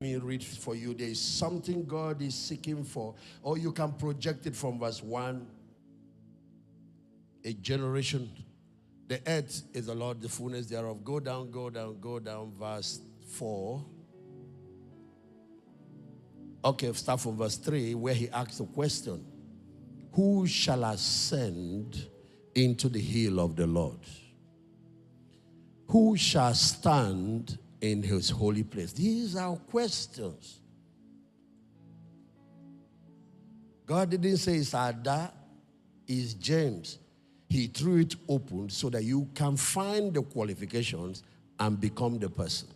me read for you. There is something God is seeking for, or you can project it from verse 1. A generation. The earth is the Lord, the fullness thereof. Go down, go down, go down. Verse 4. Okay, start from verse 3, where he asks the question. Who shall ascend into the hill of the Lord? Who shall stand in his holy place? These are questions. God didn't say it's Ada, it's James. He threw it open so that you can find the qualifications and become the person.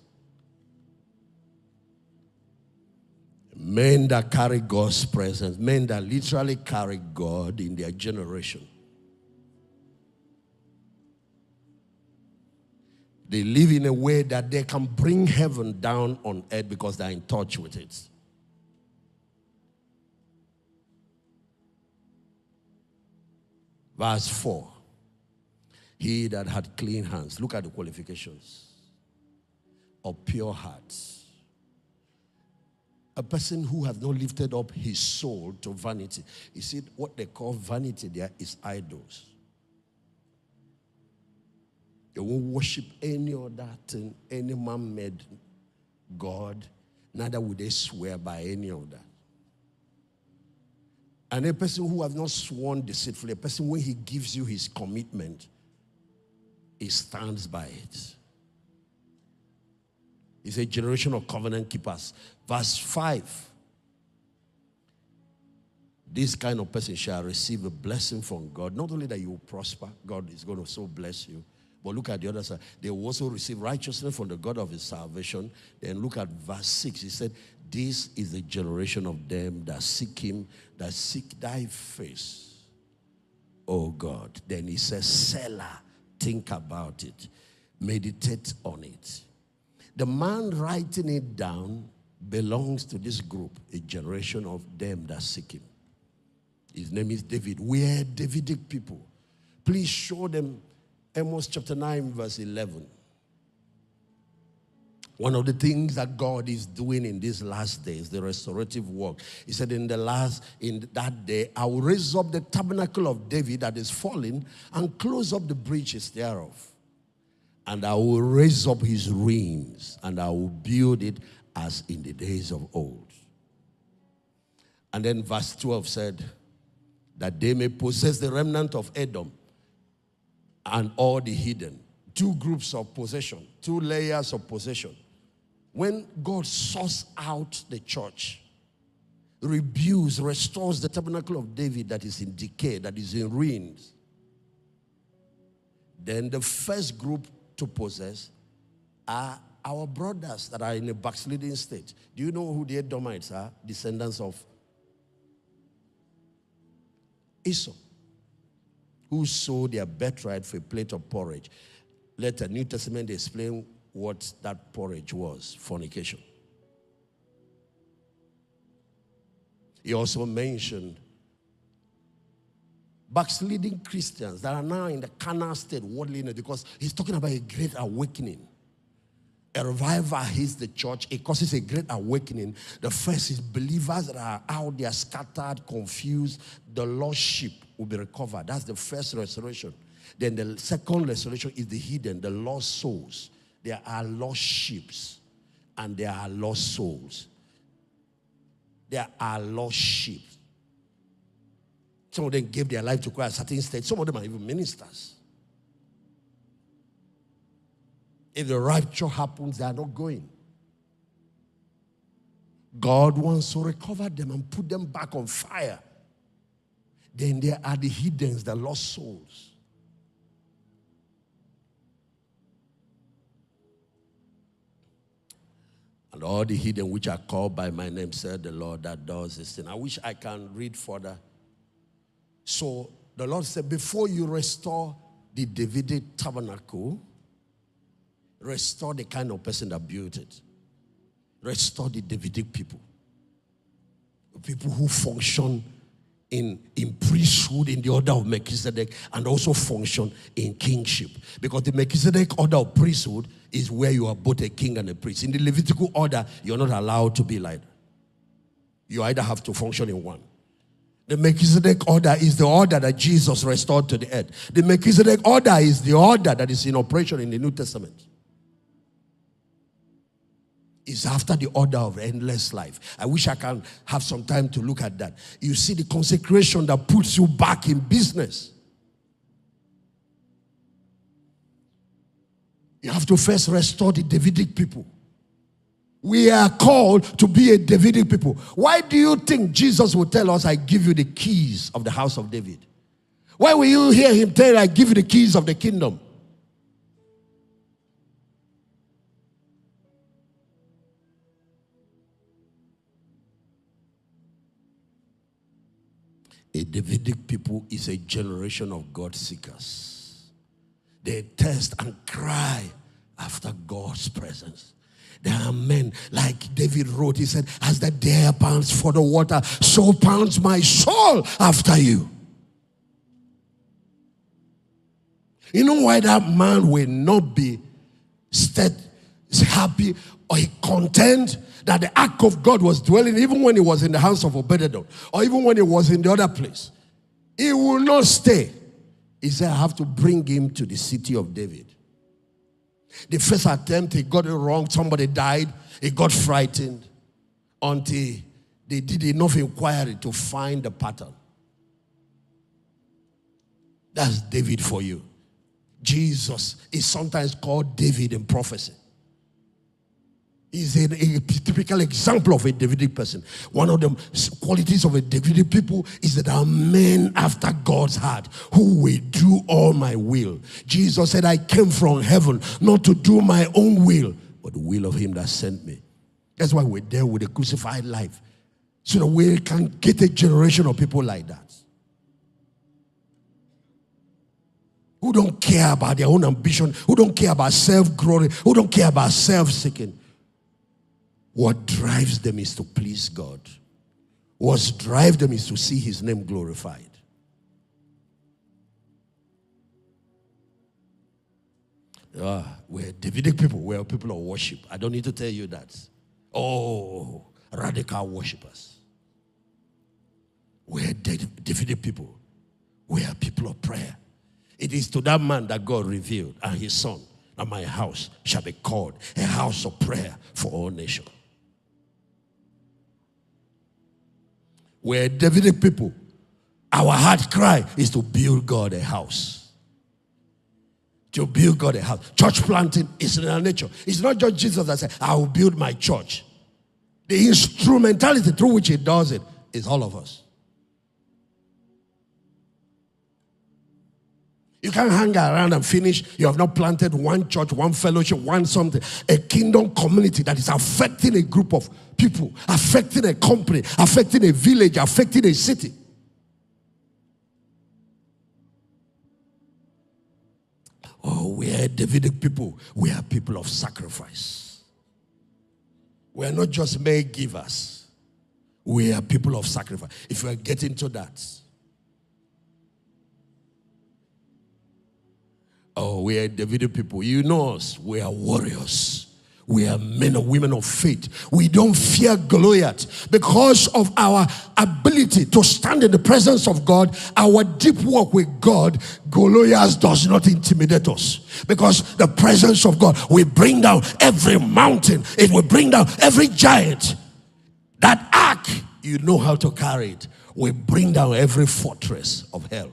Men that carry God's presence, men that literally carry God in their generation. They live in a way that they can bring heaven down on earth because they're in touch with it. Verse 4. He that had clean hands. Look at the qualifications. Of pure hearts. A person who has not lifted up his soul to vanity. You see, what they call vanity there is idols. They won't worship any other thing, any man-made God. Neither would they swear by any of that. And a person who has not sworn deceitfully, a person when he gives you his commitment, he stands by it. It's a generation of covenant keepers. Verse 5. This kind of person shall receive a blessing from God. Not only that you will prosper, God is going to so bless you. But look at the other side. They will also receive righteousness from the God of his salvation. Then look at verse 6. He said, this is the generation of them that seek him, that seek thy face, O God. Then he says, Selah, think about it. Meditate on it. The man writing it down belongs to this group, a generation of them that seek him. His name is David. We are Davidic people. Please show them Amos chapter 9, verse 11. One of the things that God is doing in these last days, the restorative work. He said, in that day, I will raise up the tabernacle of David that is fallen and close up the breaches thereof. And I will raise up his ruins, and I will build it as in the days of old. And then verse 12 said, that they may possess the remnant of Edom and all the hidden. Two groups of possession, two layers of possession. When God sorts out the church, rebuilds, restores the tabernacle of David that is in decay, that is in ruins, then the first group to possess are our brothers that are in a backsliding state. Do you know who the Edomites are? Descendants of Esau, who sold their birthright for a plate of porridge. Later, New Testament explain what that porridge was: fornication. He also mentioned backsliding Christians that are now in the carnal state, worldliness, because he's talking about a great awakening. A revival hits the church. It causes a great awakening. The first is believers that are out there scattered, confused. The lost sheep will be recovered. That's the first restoration. Then the second restoration is the hidden, the lost souls. There are lost sheep and there are lost souls. There are lost sheep. Some of them gave their life to Christ at a certain stage. Some of them are even ministers. If the rapture happens, they are not going. God wants to recover them and put them back on fire. Then there are the hidden, the lost souls. And all the hidden which are called by my name, said the Lord that does this thing. I wish I can read further. So the Lord said, before you restore the Davidic tabernacle, restore the kind of person that built it. Restore the Davidic people. People who function in priesthood in the order of Melchizedek, and also function in kingship. Because the Melchizedek order of priesthood is where you are both a king and a priest. In the Levitical order, you're not allowed to be like that. You either have to function in one. The Melchizedek order is the order that Jesus restored to the earth. The Melchizedek order is the order that is in operation in the New Testament. It's after the order of endless life. I wish I can have some time to look at that. You see the consecration that puts you back in business. You have to first restore the Davidic people. We are called to be a Davidic people. Why do you think Jesus will tell us, I give you the keys of the house of David? Why will you hear him tell, I give you the keys of the kingdom? A Davidic people is a generation of God seekers. They thirst and cry after God's presence. There are men, like David wrote, he said, as the deer pants for the water, so pants my soul after you. You know why that man will not be happy or content that the ark of God was dwelling, even when he was in the house of Obed-Edom, or even when he was in the other place? He will not stay. He said, I have to bring him to the city of David. The first attempt, he got it wrong. Somebody died. He got frightened until they did enough inquiry to find the pattern. That's David for you. Jesus is sometimes called David in prophecy. He's a typical example of a Davidic person. One of the qualities of a Davidic people is that they are men after God's heart who will do all my will. Jesus said, I came from heaven not to do my own will, but the will of him that sent me. That's why we're there with a crucified life, so that we can get a generation of people like that, who don't care about their own ambition, who don't care about self-glory, who don't care about self-seeking. What drives them is to please God. What drives them is to see his name glorified. We're Davidic people. We're people of worship. I don't need to tell you that. Oh, radical worshipers. We're Davidic people. We are people of prayer. It is to that man that God revealed, and his son, that my house shall be called a house of prayer for all nations. We're Davidic people. Our heart cry is to build God a house. To build God a house. Church planting is in our nature. It's not just Jesus that said, I will build my church. The instrumentality through which he does it is all of us. You can't hang around and finish. You have not planted one church, one fellowship, one something. A kingdom community that is affecting a group of people, affecting a company, affecting a village, affecting a city. Oh, we are Davidic people. We are people of sacrifice. We are not just mere givers. We are people of sacrifice. If you are getting to that. Oh, we are Davidic people. You know us. We are warriors. We are men and women of faith. We don't fear Goliath because of our ability to stand in the presence of God, our deep walk with God. Goliath does not intimidate us because the presence of God will bring down every mountain. It will bring down every giant. That ark, you know how to carry it, will bring down every fortress of hell.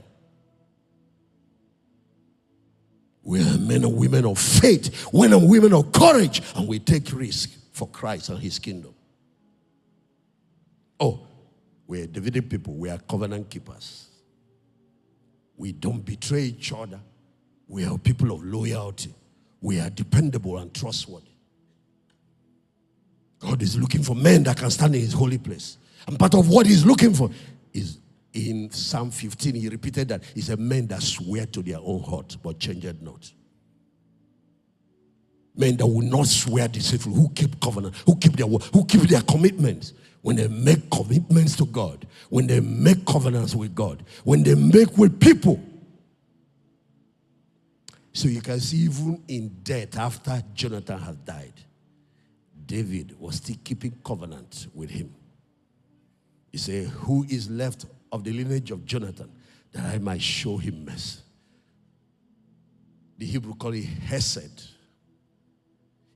We are men and women of faith, men and women of courage, and we take risk for Christ and his kingdom. Oh, we are Davidic people. We are covenant keepers. We don't betray each other. We are people of loyalty. We are dependable and trustworthy. God is looking for men that can stand in his holy place. And part of what he's looking for is in Psalm 15, he repeated that. He said, men that swear to their own heart, but change it not. Men that will not swear deceitfully, who keep covenant, who keep their word, who keep their commitments. When they make commitments to God, when they make covenants with God, when they make with people. So you can see even in death, after Jonathan has died, David was still keeping covenant with him. He said, who is left of the lineage of Jonathan, that I might show him mercy. The Hebrew call it hesed.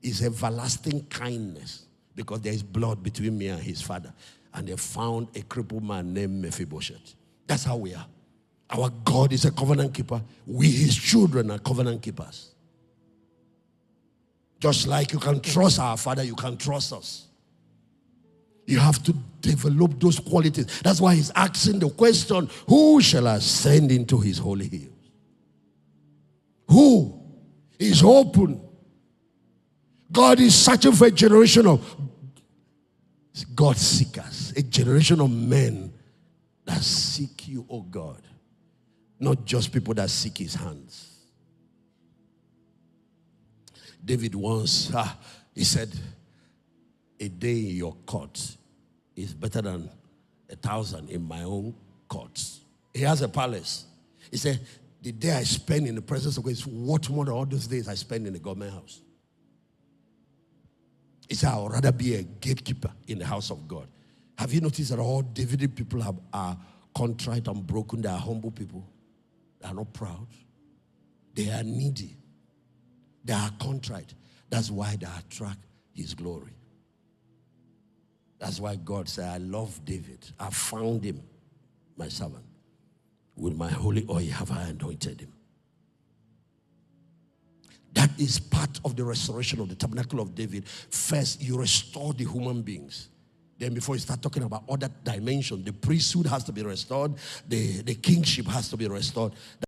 It's everlasting kindness, because there is blood between me and his father. And they found a crippled man named Mephibosheth. That's how we are. Our God is a covenant keeper. We, his children, are covenant keepers. Just like you can trust our Father, you can trust us. You have to develop those qualities. That's why he's asking the question, who shall ascend into his holy hills? Who is open? God is searching for a generation of God seekers, a generation of men that seek you, oh God. Not just people that seek his hands. David once, he said, a day in your court is better than 1,000 in my own courts. He has a palace. He said, the day I spend in the presence of God is worth more than all those days I spend in the government house. He said, I would rather be a gatekeeper in the house of God. Have you noticed that all Davidic people are contrite and broken? They are humble people. They are not proud. They are needy. They are contrite. That's why they attract his glory. That's why God said, I love David. I found him, my servant. With my holy oil have I anointed him. That is part of the restoration of the tabernacle of David. First, you restore the human beings. Then before you start talking about other dimensions, the priesthood has to be restored. The kingship has to be restored.